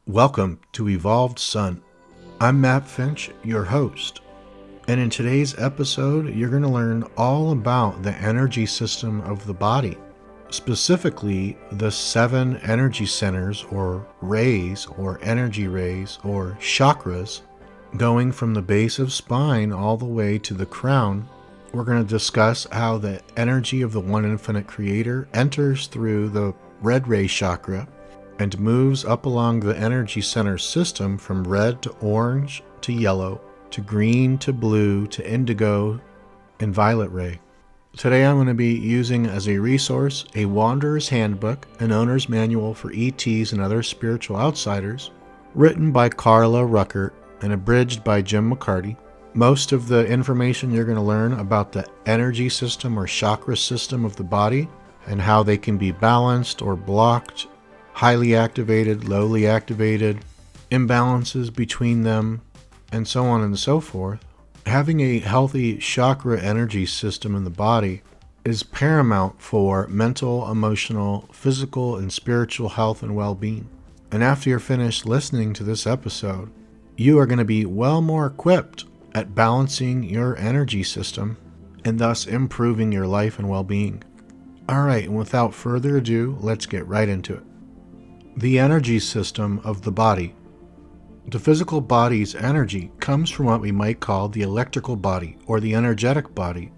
Welcome to Evolved Sun. I'm Matt Finch, your host, and in today's episode, you're going to learn all about the energy system of the body, specifically the 7 energy centers or rays or energy rays or chakras, going from the base of spine all the way to the crown. We're going to discuss how the energy of the One Infinite Creator enters through the red ray chakra and moves up along the energy center system from red to orange to yellow to green to blue to indigo and violet ray. Today I'm going to be using as a resource a Wanderer's Handbook, an owner's manual for ETs and other spiritual outsiders, written by Carla Ruckert and abridged by Jim McCarty. Most of the information you're going to learn about the energy system or chakra system of the body and how they can be balanced or blocked, highly activated, lowly activated, imbalances between them, and so on and so forth. Having a healthy chakra energy system in the body is paramount for mental, emotional, physical, and spiritual health and well-being. And after you're finished listening to this episode, you are going to be well more equipped at balancing your energy system and thus improving your life and well-being. All right, and without further ado, let's get right into it. The energy system of the body. The physical body's energy comes from what we might call the electrical body or the energetic body,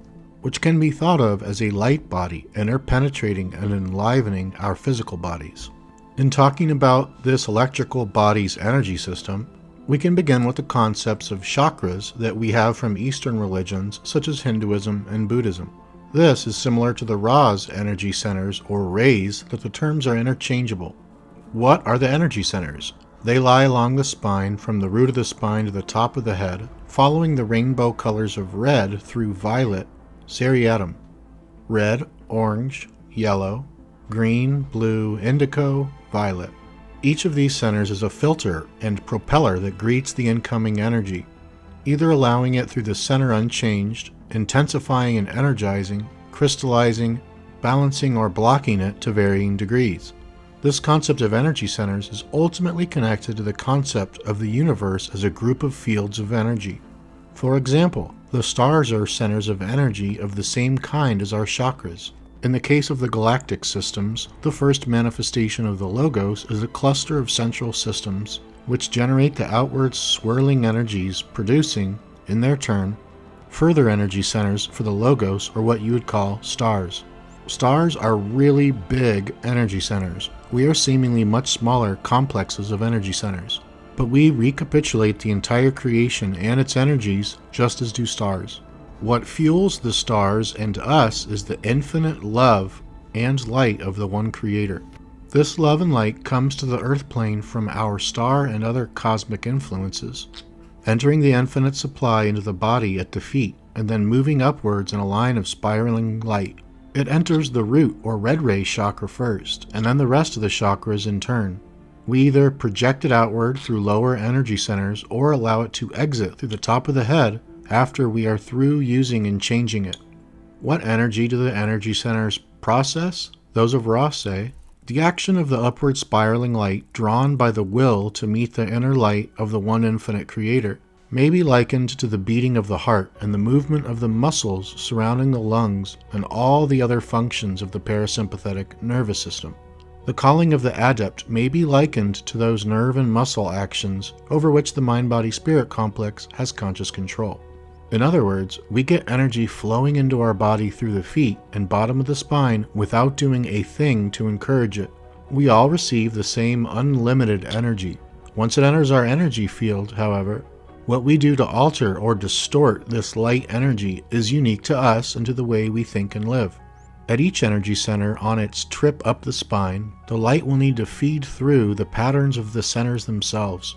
which can be thought of as a light body interpenetrating and enlivening our physical bodies. In talking about this electrical body's energy system, we can begin with the concepts of chakras that we have from Eastern religions such as Hinduism and Buddhism. This is similar to the Ra's energy centers or rays, that the terms are interchangeable. What are the energy centers? They lie along the spine from the root of the spine to the top of the head, following the rainbow colors of red through violet, seriatim. Red, orange, yellow, green, blue, indigo, violet. Each of these centers is a filter and propeller that greets the incoming energy, either allowing it through the center unchanged, intensifying and energizing, crystallizing, balancing, or blocking it to varying degrees. This concept of energy centers is ultimately connected to the concept of the universe as a group of fields of energy. For example, the stars are centers of energy of the same kind as our chakras. In the case of the galactic systems, the first manifestation of the Logos is a cluster of central systems which generate the outward swirling energies, producing, in their turn, further energy centers for the Logos, or what you would call stars. Stars are really big energy centers. We are seemingly much smaller complexes of energy centers, but we recapitulate the entire creation and its energies just as do stars. What fuels the stars and us is the infinite love and light of the one Creator. This love and light comes to the earth plane from our star and other cosmic influences, entering the infinite supply into the body at the feet, and then moving upwards in a line of spiraling light. It enters the root or red ray chakra first, and then the rest of the chakras in turn. We either project it outward through lower energy centers or allow it to exit through the top of the head after we are through using and changing it. What energy do the energy centers process? Those of Ra say, the action of the upward spiraling light drawn by the will to meet the inner light of the one infinite Creator may be likened to the beating of the heart and the movement of the muscles surrounding the lungs and all the other functions of the parasympathetic nervous system. The calling of the adept may be likened to those nerve and muscle actions over which the mind-body-spirit complex has conscious control. In other words, we get energy flowing into our body through the feet and bottom of the spine without doing a thing to encourage it. We all receive the same unlimited energy. Once it enters our energy field, however, what we do to alter or distort this light energy is unique to us and to the way we think and live. At each energy center on its trip up the spine, the light will need to feed through the patterns of the centers themselves.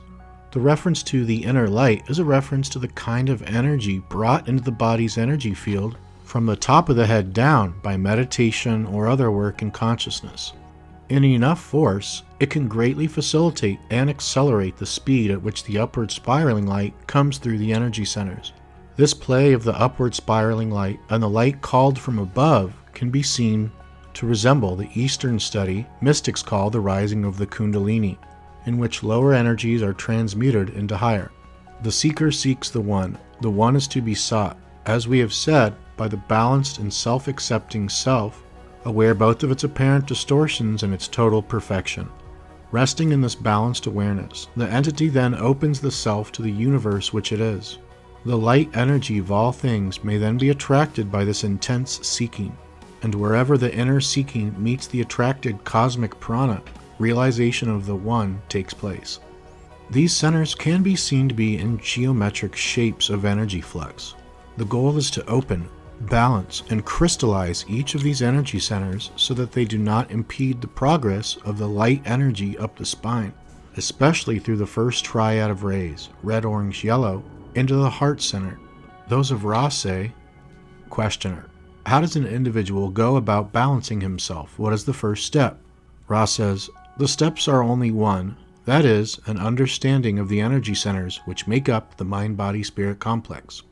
The reference to the inner light is a reference to the kind of energy brought into the body's energy field from the top of the head down by meditation or other work in consciousness. In enough force, it can greatly facilitate and accelerate the speed at which the upward spiraling light comes through the energy centers. This play of the upward spiraling light and the light called from above can be seen to resemble the Eastern study mystics call the rising of the Kundalini. in which lower energies are transmuted into higher. The seeker seeks the one is to be sought, as we have said, by the balanced and self-accepting self, aware both of its apparent distortions and its total perfection. Resting in this balanced awareness, the entity then opens the self to the universe which it is. The light energy of all things may then be attracted by this intense seeking, and wherever the inner seeking meets the attracted cosmic prana, realization of the one takes place. These centers can be seen to be in geometric shapes of energy flux. The goal is to open, balance, and crystallize each of these energy centers so that they do not impede the progress of the light energy up the spine, especially through the first triad of rays, red, orange, yellow, into the heart center. Those of Ra say, questioner, how does an individual go about balancing himself? What is the first step? Ra says, the steps are only one, that is, an understanding of the energy centers which make up the mind-body-spirit complex.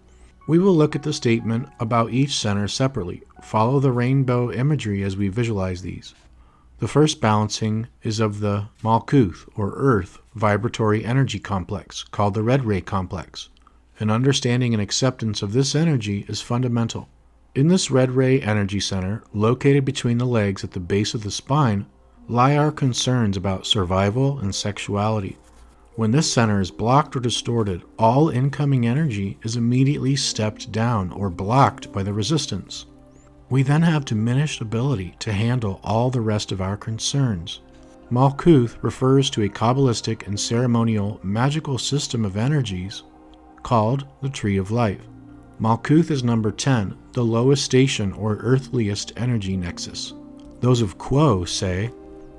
We will look at the statement about each center separately. Follow the rainbow imagery as we visualize these. The first balancing is of the Malkuth, or Earth, vibratory energy complex, called the red ray complex. An understanding and acceptance of this energy is fundamental. In this red ray energy center, located between the legs at the base of the spine, lie our concerns about survival and sexuality. When this center is blocked or distorted, all incoming energy is immediately stepped down or blocked by the resistance. We then have diminished ability to handle all the rest of our concerns. Malkuth refers to a Kabbalistic and ceremonial magical system of energies called the Tree of Life. Malkuth is number 10, the lowest station or earthliest energy nexus. Those of Quo say,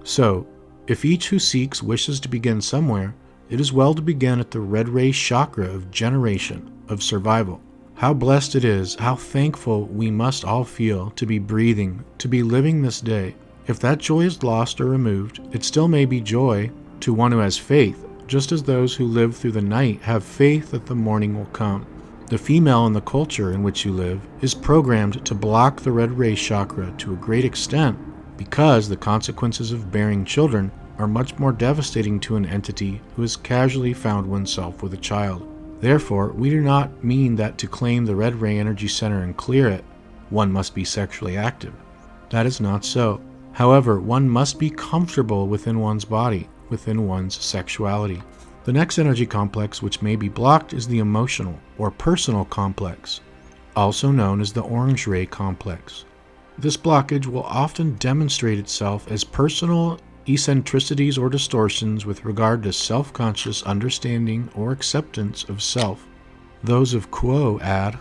so, if each who seeks wishes to begin somewhere, it is well to begin at the red ray chakra of generation, of survival. How blessed it is, how thankful we must all feel to be breathing, to be living this day. If that joy is lost or removed, it still may be joy to one who has faith, just as those who live through the night have faith that the morning will come. The female in the culture in which you live is programmed to block the red ray chakra to a great extent because the consequences of bearing children are much more devastating to an entity who has casually found oneself with a child. Therefore, we do not mean that to claim the red ray energy center and clear it, one must be sexually active. That is not so. However, one must be comfortable within one's body, within one's sexuality. The next energy complex which may be blocked is the emotional or personal complex, also known as the orange ray complex. This blockage will often demonstrate itself as personal eccentricities or distortions with regard to self-conscious understanding or acceptance of self. Those of Quo add,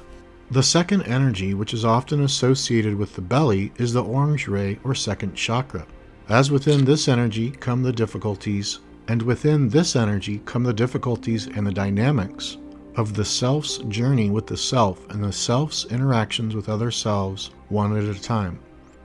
the second energy which is often associated with the belly is the orange ray or second chakra. As within this energy come the difficulties, and within this energy come the difficulties and the dynamics of the self's journey with the self and the self's interactions with other selves one at a time.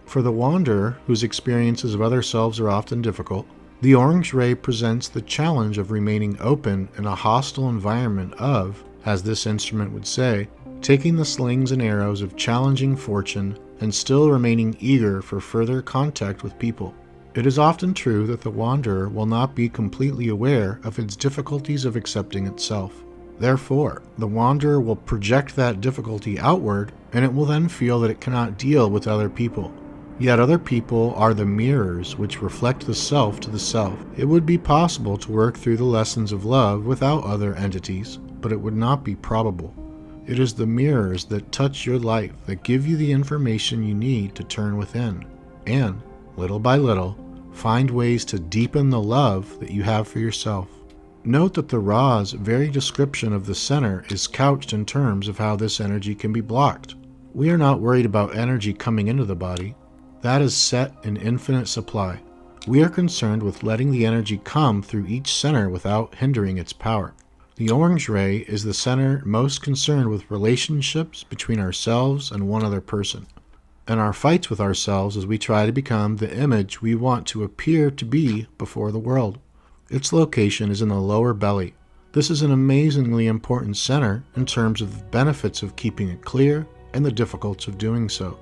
For the wanderer, whose experiences of other selves are often difficult, the orange ray presents the challenge of remaining open in a hostile environment of, as this instrument would say, taking the slings and arrows of challenging fortune and still remaining eager for further contact with people. It is often true that the wanderer will not be completely aware of its difficulties of accepting itself. Therefore, the wanderer will project that difficulty outward, and it will then feel that it cannot deal with other people. Yet other people are the mirrors which reflect the self to the self. It would be possible to work through the lessons of love without other entities, but it would not be probable. It is the mirrors that touch your life that give you the information you need to turn within, and, little by little, find ways to deepen the love that you have for yourself. Note that the Ra's very description of the center is couched in terms of how this energy can be blocked. We are not worried about energy coming into the body. That is set in infinite supply. We are concerned with letting the energy come through each center without hindering its power. The orange ray is the center most concerned with relationships between ourselves and one other person, and our fights with ourselves as we try to become the image we want to appear to be before the world. Its location is in the lower belly. This is an amazingly important center in terms of the benefits of keeping it clear and the difficulties of doing so.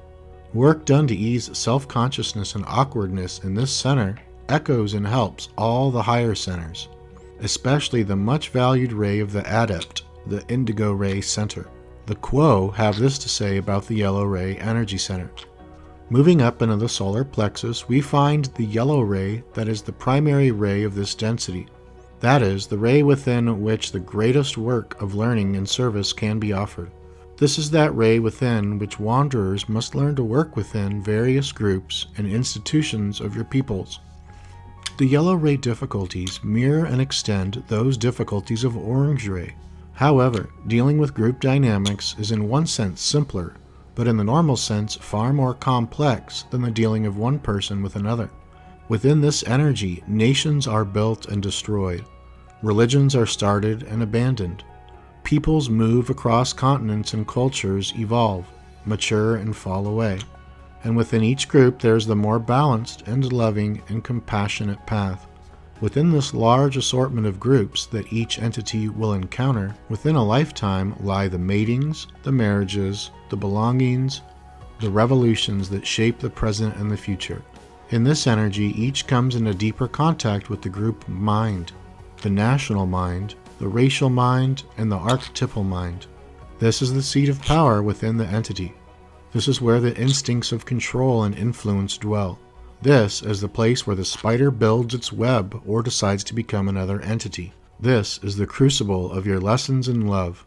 Work done to ease self-consciousness and awkwardness in this center echoes and helps all the higher centers, especially the much valued ray of the Adept, the Indigo ray center. The Quo have this to say about the yellow ray energy center. Moving up into the solar plexus, we find the yellow ray that is the primary ray of this density. That is, the ray within which the greatest work of learning and service can be offered. This is that ray within which wanderers must learn to work within various groups and institutions of your peoples. The yellow ray difficulties mirror and extend those difficulties of orange ray. However, dealing with group dynamics is in one sense simpler, but in the normal sense far more complex than the dealing of one person with another. Within this energy, nations are built and destroyed. Religions are started and abandoned. Peoples move across continents and cultures evolve, mature, and fall away. And within each group there is the more balanced and loving and compassionate path. Within this large assortment of groups that each entity will encounter within a lifetime lie the matings, the marriages, the belongings, the revolutions that shape the present and the future. In this energy, each comes into deeper contact with the group mind, the national mind, the racial mind, and the archetypal mind. This is the seat of power within the entity. This is where the instincts of control and influence dwell. This is the place where the spider builds its web or decides to become another entity. This is the crucible of your lessons in love.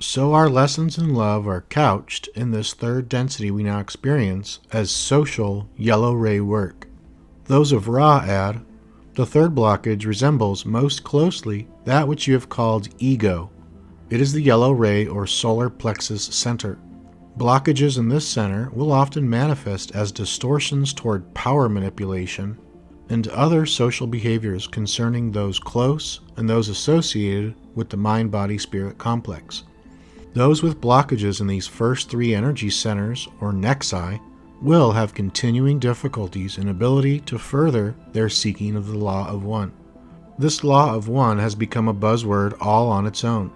So our lessons in love are couched in this third density we now experience as social yellow ray work. Those of Ra add, the third blockage resembles most closely that which you have called ego. It is the yellow ray or solar plexus center. Blockages in this center will often manifest as distortions toward power manipulation and other social behaviors concerning those close and those associated with the mind-body-spirit complex. Those with blockages in these first three energy centers, or nexi, will have continuing difficulties in ability to further their seeking of the Law of One. This Law of One has become a buzzword all on its own.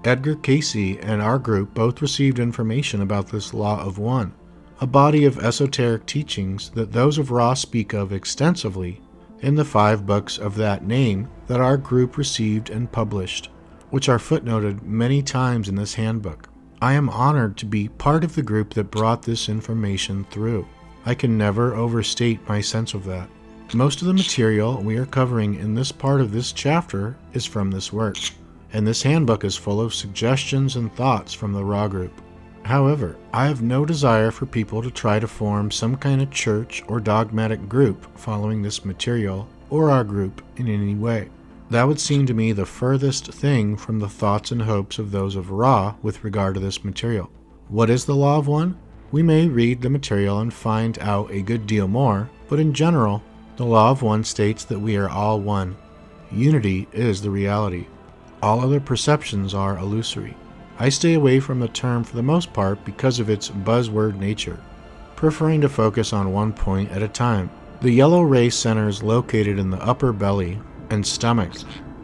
Edgar Cayce and our group both received information about this Law of One, a body of esoteric teachings that those of Ra speak of extensively in the 5 books of that name that our group received and published, which are footnoted many times in this handbook. I am honored to be part of the group that brought this information through. I can never overstate my sense of that. Most of the material we are covering in this part of this chapter is from this work, and this handbook is full of suggestions and thoughts from the Ra group. However, I have no desire for people to try to form some kind of church or dogmatic group following this material or our group in any way. That would seem to me the furthest thing from the thoughts and hopes of those of Ra with regard to this material. What is the Law of One? We may read the material and find out a good deal more, but in general, the Law of One states that we are all one. Unity is the reality. All other perceptions are illusory. I stay away from the term for the most part because of its buzzword nature, preferring to focus on one point at a time. The yellow ray center is located in the upper belly and stomach,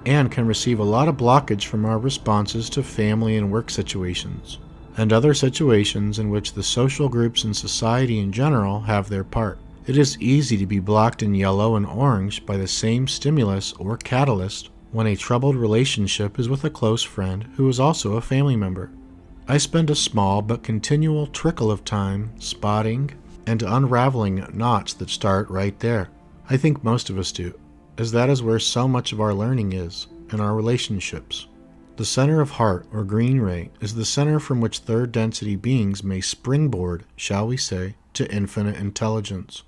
and can receive a lot of blockage from our responses to family and work situations, and other situations in which the social groups and society in general have their part. It is easy to be blocked in yellow and orange by the same stimulus or catalyst when a troubled relationship is with a close friend who is also a family member. I spend a small but continual trickle of time spotting and unraveling knots that start right there. I think most of us do, as that is where so much of our learning is, in our relationships. The center of heart, or green ray, is the center from which third density beings may springboard, shall we say, to infinite intelligence.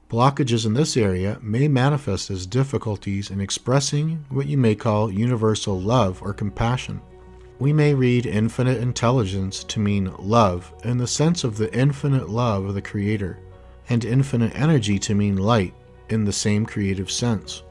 Blockages in this area may manifest as difficulties in expressing what you may call universal love or compassion. We may read infinite intelligence to mean love in the sense of the infinite love of the Creator, and infinite energy to mean light in the same creative sense.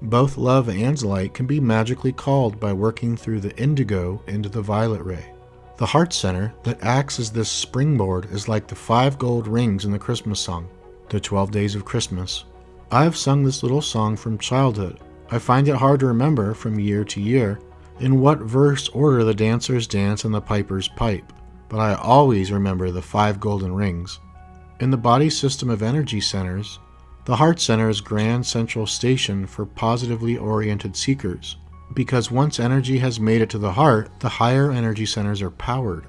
Both love and light can be magically called by working through the indigo into the violet ray. The heart center that acts as this springboard is like the 5 gold rings in the Christmas song, the 12 Days of Christmas. I have sung this little song from childhood. I find it hard to remember from year to year in what verse order the dancers dance and the pipers pipe, but I always remember the 5 golden rings. In the body system of energy centers, The heart center is grand central station for positively oriented seekers, because once energy has made it to the heart, the higher energy centers are powered,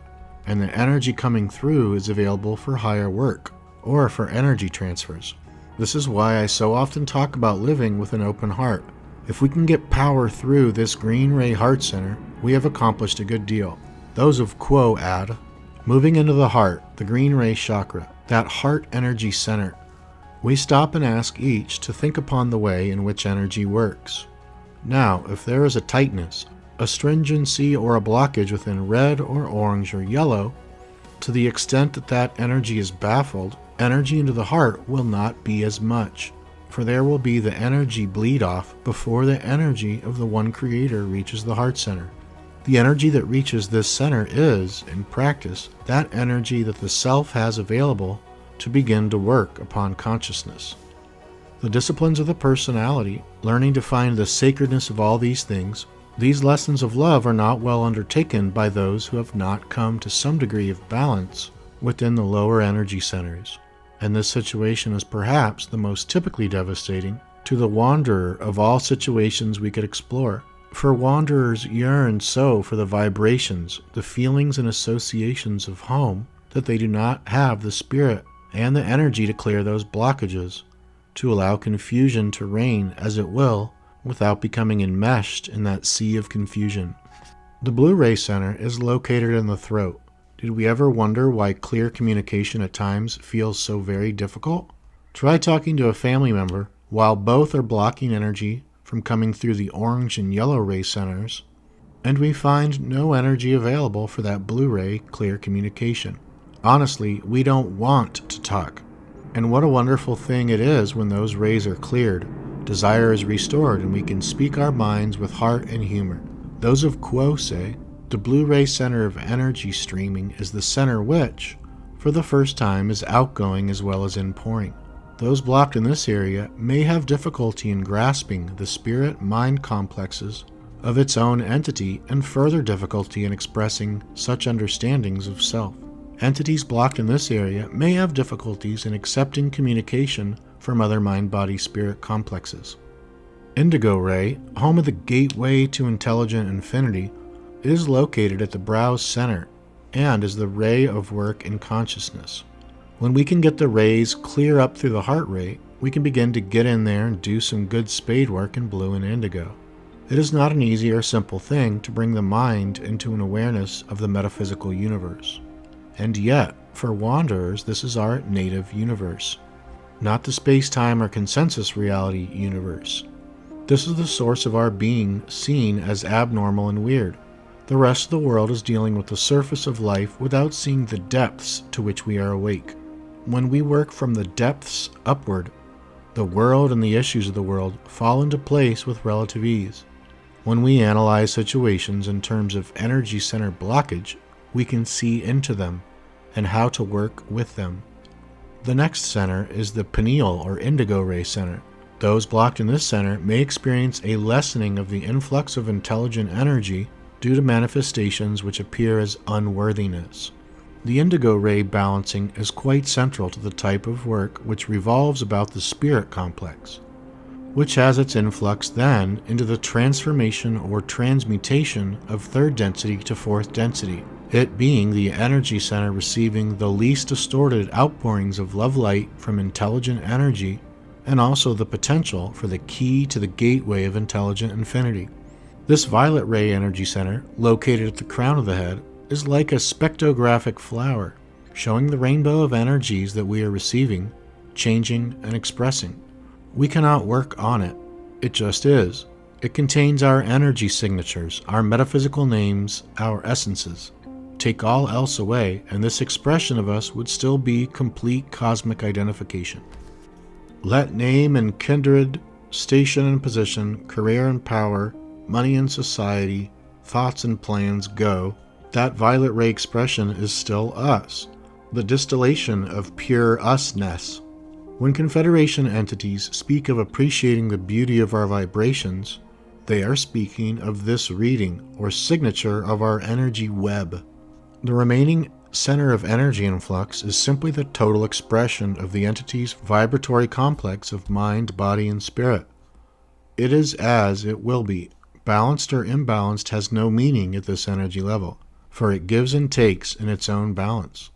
and the energy coming through is available for higher work, or for energy transfers. This is why I so often talk about living with an open heart. If we can get power through this green ray heart center, we have accomplished a good deal. Those of Quo add, moving into the heart, the green ray chakra, that heart energy center. We stop and ask each to think upon the way in which energy works. Now, if there is a tightness, a stringency, or a blockage within red or orange or yellow, to the extent that that energy is baffled, energy into the heart will not be as much, for there will be the energy bleed off before the energy of the one creator reaches the heart center. The energy that reaches this center is, in practice, that energy that the self has available to begin to work upon consciousness. The disciplines of the personality, learning to find the sacredness of all these things, these lessons of love are not well undertaken by those who have not come to some degree of balance within the lower energy centers. And this situation is perhaps the most typically devastating to the wanderer of all situations we could explore. For wanderers yearn so for the vibrations, the feelings and associations of home, that they do not have the spirit and the energy to clear those blockages, to allow confusion to reign as it will, without becoming enmeshed in that sea of confusion. The blue ray center is located in the throat. Did we ever wonder why clear communication at times feels so very difficult? Try talking to a family member while both are blocking energy from coming through the orange and yellow ray centers, and we find no energy available for that blue ray clear communication. Honestly, we don't want to talk. And what a wonderful thing it is when those rays are cleared, desire is restored, and we can speak our minds with heart and humor. Those of Quo say, the blue ray center of energy streaming is the center which, for the first time, is outgoing as well as inpouring. Those blocked in this area may have difficulty in grasping the spirit-mind complexes of its own entity and further difficulty in expressing such understandings of self. Entities blocked in this area may have difficulties in accepting communication from other mind-body-spirit complexes. Indigo ray, home of the gateway to intelligent infinity, is located at the brow's center and is the ray of work in consciousness. When we can get the rays clear up through the heart ray, we can begin to get in there and do some good spade work in blue and indigo. It is not an easy or simple thing to bring the mind into an awareness of the metaphysical universe. And yet, for wanderers, this is our native universe, not the space-time or consensus reality universe. This is the source of our being seen as abnormal and weird. The rest of the world is dealing with the surface of life without seeing the depths to which we are awake. When we work from the depths upward, the world and the issues of the world fall into place with relative ease. When we analyze situations in terms of energy center blockage, we can see into them and how to work with them. The next center is the pineal or indigo ray center. Those blocked in this center may experience a lessening of the influx of intelligent energy due to manifestations which appear as unworthiness. The indigo ray balancing is quite central to the type of work which revolves about the spirit complex, which has its influx then into the transformation or transmutation of third density to fourth density, it being the energy center receiving the least distorted outpourings of love light from intelligent energy, and also the potential for the key to the gateway of intelligent infinity. This violet ray energy center, located at the crown of the head, is like a spectrographic flower, showing the rainbow of energies that we are receiving, changing, and expressing. We cannot work on it. It just is. It contains our energy signatures, our metaphysical names, our essences. Take all else away, and this expression of us would still be complete cosmic identification. Let name and kindred, station and position, career and power, money and society, thoughts and plans go. That violet ray expression is still us, the distillation of pure usness. When Confederation entities speak of appreciating the beauty of our vibrations, they are speaking of this reading or signature of our energy web. The remaining center of energy influx is simply the total expression of the entity's vibratory complex of mind, body, and spirit. It is as it will be. Balanced or imbalanced has no meaning at this energy level, for it gives and takes in its own balance.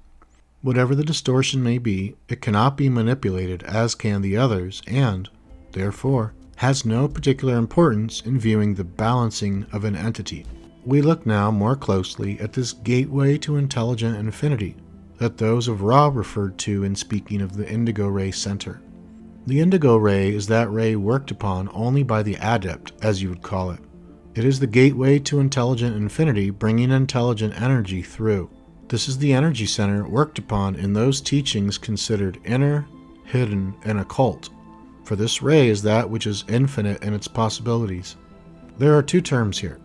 Whatever the distortion may be, it cannot be manipulated as can the others and, therefore, has no particular importance in viewing the balancing of an entity. We look now more closely at this gateway to intelligent infinity that those of Ra referred to in speaking of the indigo ray center. The indigo ray is that ray worked upon only by the adept, as you would call it. It is the gateway to intelligent infinity, bringing intelligent energy through. This is the energy center worked upon in those teachings considered inner, hidden, and occult, for this ray is that which is infinite in its possibilities. There are two terms here,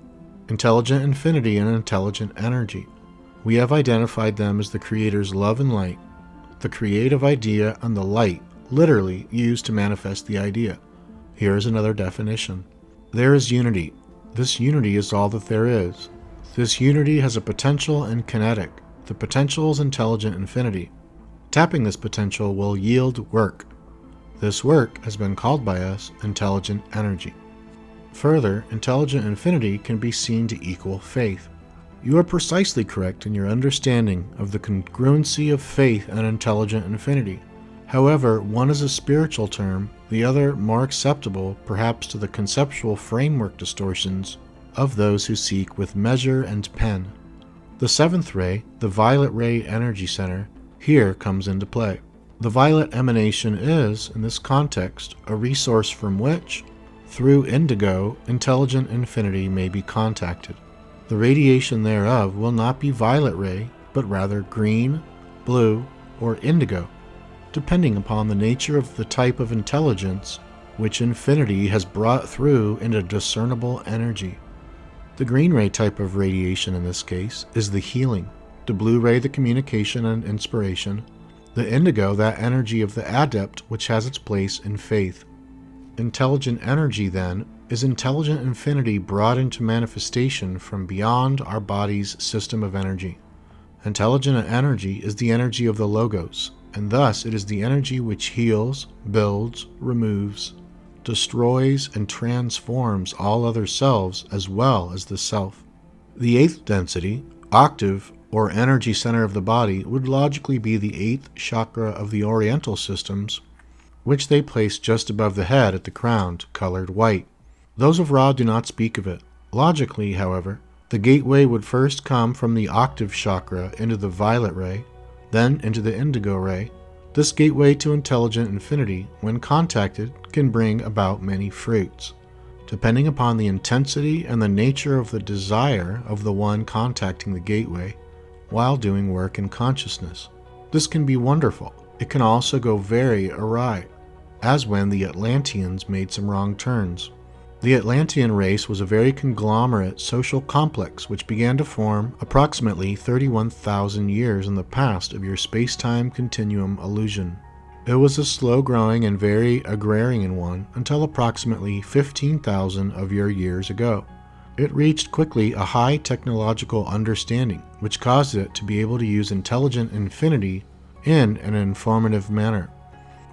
intelligent infinity and intelligent energy. We have identified them as the Creator's love and light, the creative idea and the light, literally used to manifest the idea. Here is another definition. There is unity. This unity is all that there is. This unity has a potential and kinetic. The potential is intelligent infinity. Tapping this potential will yield work. This work has been called by us intelligent energy. Further, intelligent infinity can be seen to equal faith. You are precisely correct in your understanding of the congruency of faith and intelligent infinity. However, one is a spiritual term, the other more acceptable perhaps to the conceptual framework distortions of those who seek with measure and pen. The seventh ray, the violet ray energy center, here comes into play. The violet emanation is, in this context, a resource from which, through indigo, intelligent infinity may be contacted. The radiation thereof will not be violet ray, but rather green, blue, or indigo, depending upon the nature of the type of intelligence which infinity has brought through into discernible energy. The green ray type of radiation in this case is the healing, the blue ray the communication and inspiration, the indigo that energy of the adept which has its place in faith. Intelligent energy, then, is intelligent infinity brought into manifestation from beyond our body's system of energy. Intelligent energy is the energy of the Logos, and thus it is the energy which heals, builds, removes, destroys, and transforms all other selves as well as the self. The eighth density, octave, or energy center of the body would logically be the eighth chakra of the Oriental systems, which they place just above the head at the crown, colored white. Those of Ra do not speak of it. Logically, however, the gateway would first come from the octave chakra into the violet ray, then into the indigo ray. This gateway to intelligent infinity, when contacted, can bring about many fruits, depending upon the intensity and the nature of the desire of the one contacting the gateway while doing work in consciousness. This can be wonderful. It can also go very awry, as when the Atlanteans made some wrong turns. The Atlantean race was a very conglomerate social complex which began to form approximately 31,000 years in the past of your space-time continuum illusion. It was a slow-growing and very agrarian one until approximately 15,000 of your years ago. It reached quickly a high technological understanding, which caused it to be able to use intelligent infinity in an informative manner.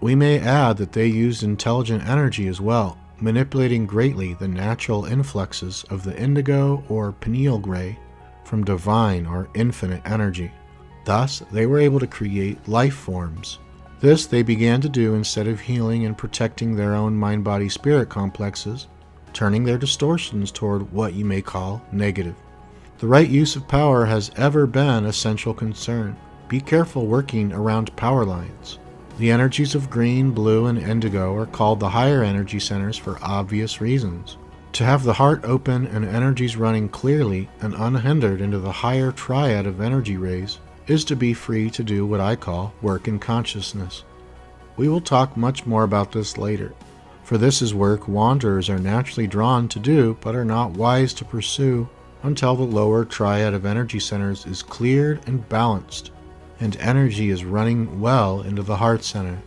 We may add that they used intelligent energy as well, manipulating greatly the natural influxes of the indigo or pineal gray from divine or infinite energy. Thus, they were able to create life forms. This they began to do instead of healing and protecting their own mind-body-spirit complexes, turning their distortions toward what you may call negative. The right use of power has ever been a central concern. Be careful working around power lines. The energies of green, blue, and indigo are called the higher energy centers for obvious reasons. To have the heart open and energies running clearly and unhindered into the higher triad of energy rays is to be free to do what I call work in consciousness. We will talk much more about this later, for this is work wanderers are naturally drawn to do but are not wise to pursue until the lower triad of energy centers is cleared and balanced, and energy is running well into the heart center.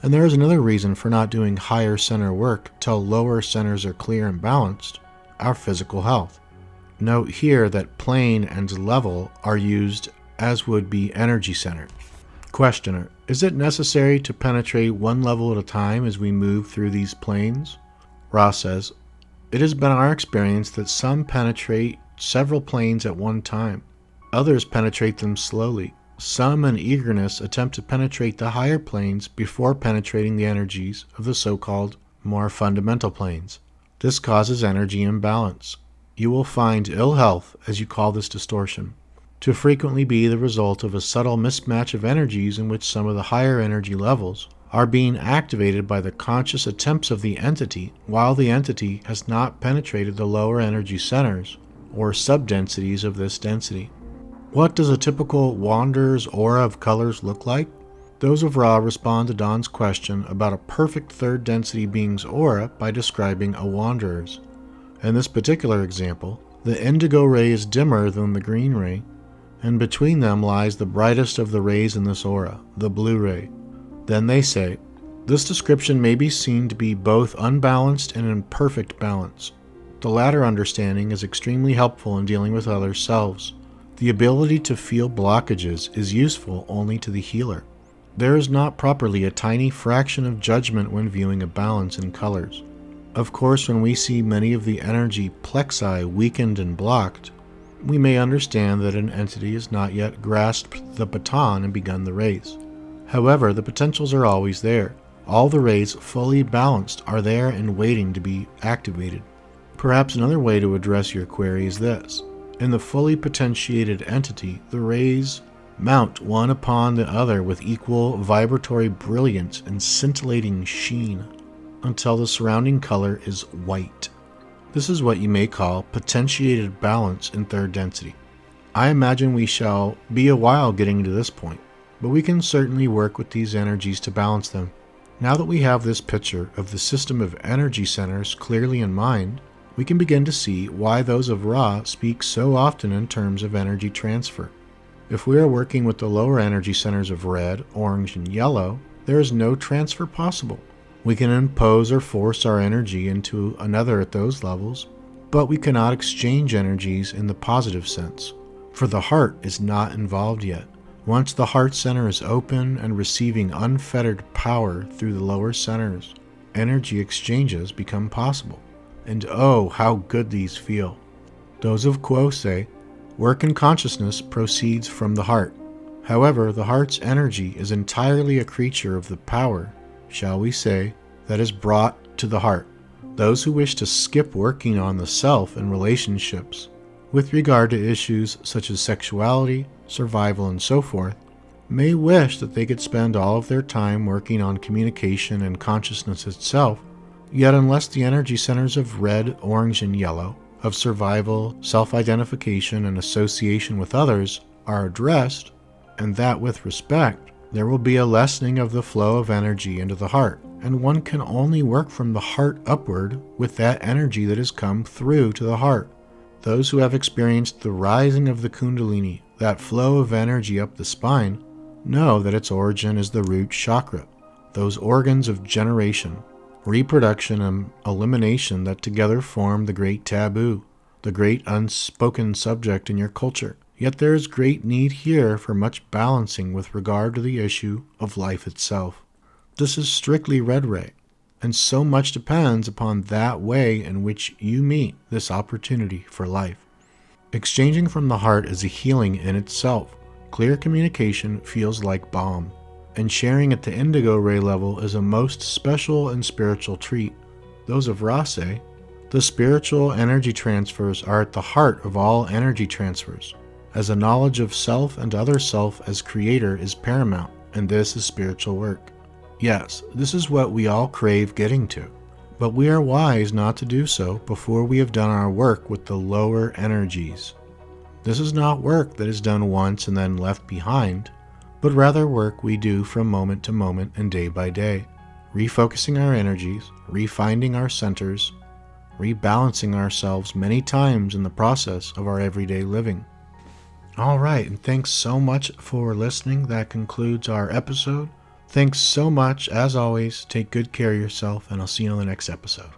And there is another reason for not doing higher center work till lower centers are clear and balanced: our physical health. Note here that plane and level are used as would be energy center. Questioner: is it necessary to penetrate one level at a time as we move through these planes? Ra says, it has been our experience that some penetrate several planes at one time. Others penetrate them slowly. Some in eagerness attempt to penetrate the higher planes before penetrating the energies of the so-called more fundamental planes. This causes energy imbalance. You will find ill health, as you call this distortion, to frequently be the result of a subtle mismatch of energies in which some of the higher energy levels are being activated by the conscious attempts of the entity, while the entity has not penetrated the lower energy centers or subdensities of this density. What does a typical wanderer's aura of colors look like? Those of Ra respond to Dawn's question about a perfect third density being's aura by describing a wanderer's. In this particular example, the indigo ray is dimmer than the green ray, and between them lies the brightest of the rays in this aura, the blue ray. Then they say, this description may be seen to be both unbalanced and in perfect balance. The latter understanding is extremely helpful in dealing with other selves. The ability to feel blockages is useful only to the healer. There is not properly a tiny fraction of judgment when viewing a balance in colors. Of course, when we see many of the energy plexi weakened and blocked, we may understand that an entity has not yet grasped the baton and begun the race. However, the potentials are always there. All the rays fully balanced are there and waiting to be activated. Perhaps another way to address your query is this. In the fully potentiated entity, the rays mount one upon the other with equal vibratory brilliance and scintillating sheen until the surrounding color is white. This is what you may call potentiated balance in third density. I imagine we shall be a while getting to this point, but we can certainly work with these energies to balance them. Now that we have this picture of the system of energy centers clearly in mind, we can begin to see why those of Ra speak so often in terms of energy transfer. If we are working with the lower energy centers of red, orange, and yellow, there is no transfer possible. We can impose or force our energy into another at those levels, but we cannot exchange energies in the positive sense, for the heart is not involved yet. Once the heart center is open and receiving unfettered power through the lower centers, energy exchanges become possible. And oh, how good these feel. Those of Kuo say, work in consciousness proceeds from the heart. However, the heart's energy is entirely a creature of the power, shall we say, that is brought to the heart. Those who wish to skip working on the self and relationships, with regard to issues such as sexuality, survival, and so forth, may wish that they could spend all of their time working on communication and consciousness itself. Yet unless the energy centers of red, orange, and yellow, of survival, self-identification, and association with others are addressed, and that with respect, there will be a lessening of the flow of energy into the heart, and one can only work from the heart upward with that energy that has come through to the heart. Those who have experienced the rising of the Kundalini, that flow of energy up the spine, know that its origin is the root chakra, those organs of generation, reproduction, and elimination that together form the great taboo, the great unspoken subject in your culture. Yet there is great need here for much balancing with regard to the issue of life itself. This is strictly red ray, and so much depends upon that way in which you meet this opportunity for life. Exchanging from the heart is a healing in itself. Clear communication feels like balm, and sharing at the indigo ray level is a most special and spiritual treat. Those of Ra say, the spiritual energy transfers are at the heart of all energy transfers, as a knowledge of self and other self as creator is paramount, and this is spiritual work. Yes, this is what we all crave getting to, but we are wise not to do so before we have done our work with the lower energies. This is not work that is done once and then left behind, but rather work we do from moment to moment and day by day, refocusing our energies, refinding our centers, rebalancing ourselves many times in the process of our everyday living. All right, and thanks so much for listening. That concludes our episode. Thanks so much. As always, take good care of yourself, and I'll see you on the next episode.